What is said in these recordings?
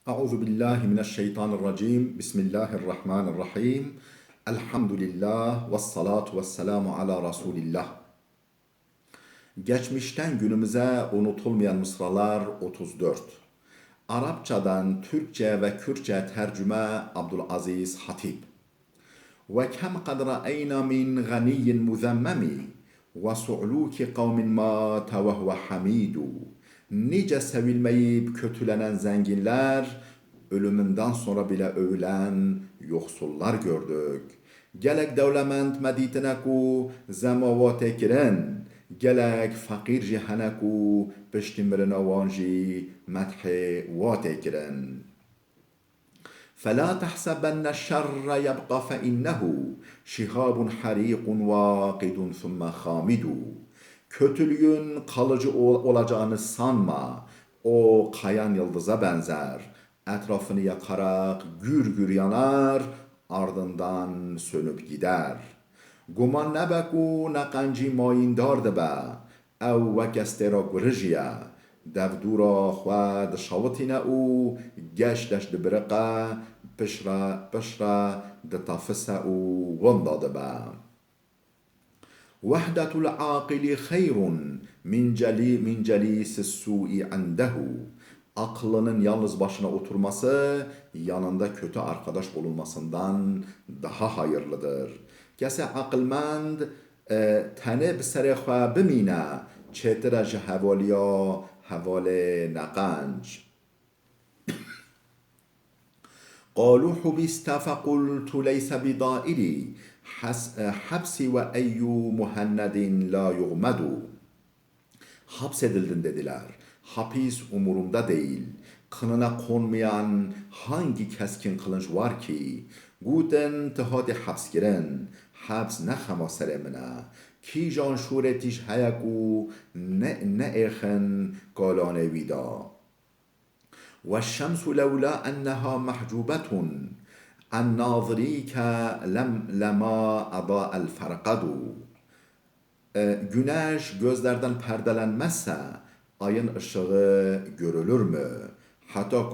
Euzu billahi mineşşeytanirracim. Bismillahirrahmanirrahim. Elhamdülillah ve salatu ve selamu ala Resulillah. Geçmişten günümüze unutulmayan mısralar 34. Arapçadan Türkçe ve Kürtçe tercüme Abdülaziz Hatip. Ve kem kad ra'eyna min ganiyyin muzemmemi ve su'luki kavmin mâte ve huve hamidu. Nice sevilmeyip kötülenen zenginler, ölümünden sonra bile övülen yoksullar gördük. Gelek devlement mediteneku zemavate kiren, gelek fakir cihaneku piştimrine vanji medhe vate kiren. فلا تحسبن الشر يبقى فإنه شهاب حريق واقد ثم خامد. Kötülüğün kalıcı olacağını sanma. O kayan yıldıza benzer. Etrafını yakarak gür gür yanar, ardından sönüp gider. Guman nebeku neqenci mayindar debe, ev vekeste ra gurjiye. Devdura خواد شاوتنا او گشتش دبرقه پشرا دتافسه او ونداده با وحدة العاقل خير من جليس السوء عنده. Aklının yalnız başına oturması yanında kötü arkadaş bulunmasından daha hayırlıdır. Kese akılmend tene bsere xwe bimîne çêtire ji hevaliya hevalê neqenc. قالوا حبست فقلت ليس بضائري حبسي وأي مهند لا يغمد. Hapsedildin dediler. Hapis umurumda değil. Kınına konmayan hangi keskin kılınç var ki? Guten tehadi haps giren. Haps ne xemasere mine. Ki jan şuretiş heyaku ne echen galane vida. والشمس لولا أنها محجوبة عن ناظريك لما أضاء الفرقد. Güneş gözlerden perdelenmezse ayın ışığı görülür mü? Hatta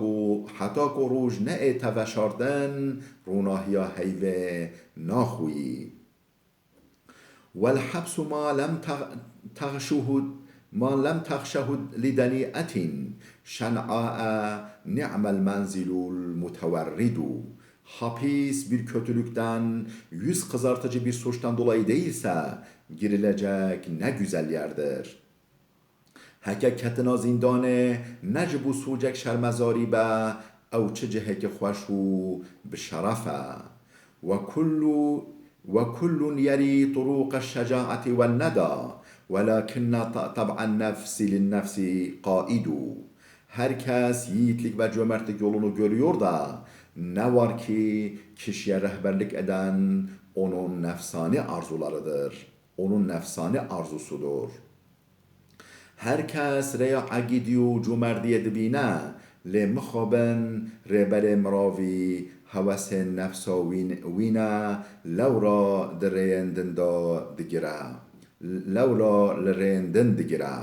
ku ruj ne teveşarden runahiya heyve nahuyi. والحبس ما لم تغشه لدنيئة شنعاء نعم المنزل المتورد. Hapis bir kötülükten, yüz kızartıcı bir suçtan dolayı değilse girilecek ne güzel yerdir. Hekketina zindane necbu sucek şermezari be ev çi cihek خوشو بشرفه وكل يري طرق الشجاعة والندى ولكن طبع النفس للنفس قائد. Herkes yiğitlik ve cömertlik yolunu görüyor da ne var ki kişiye rehberlik eden onun nefsani arzularıdır. Onun nefsani arzusudur. Herkes reya gidiyor cömertiye dibine le mixaben rebere mravi هوس نفس وینا لورا درندن دا دگیره لورا لرندن دگیره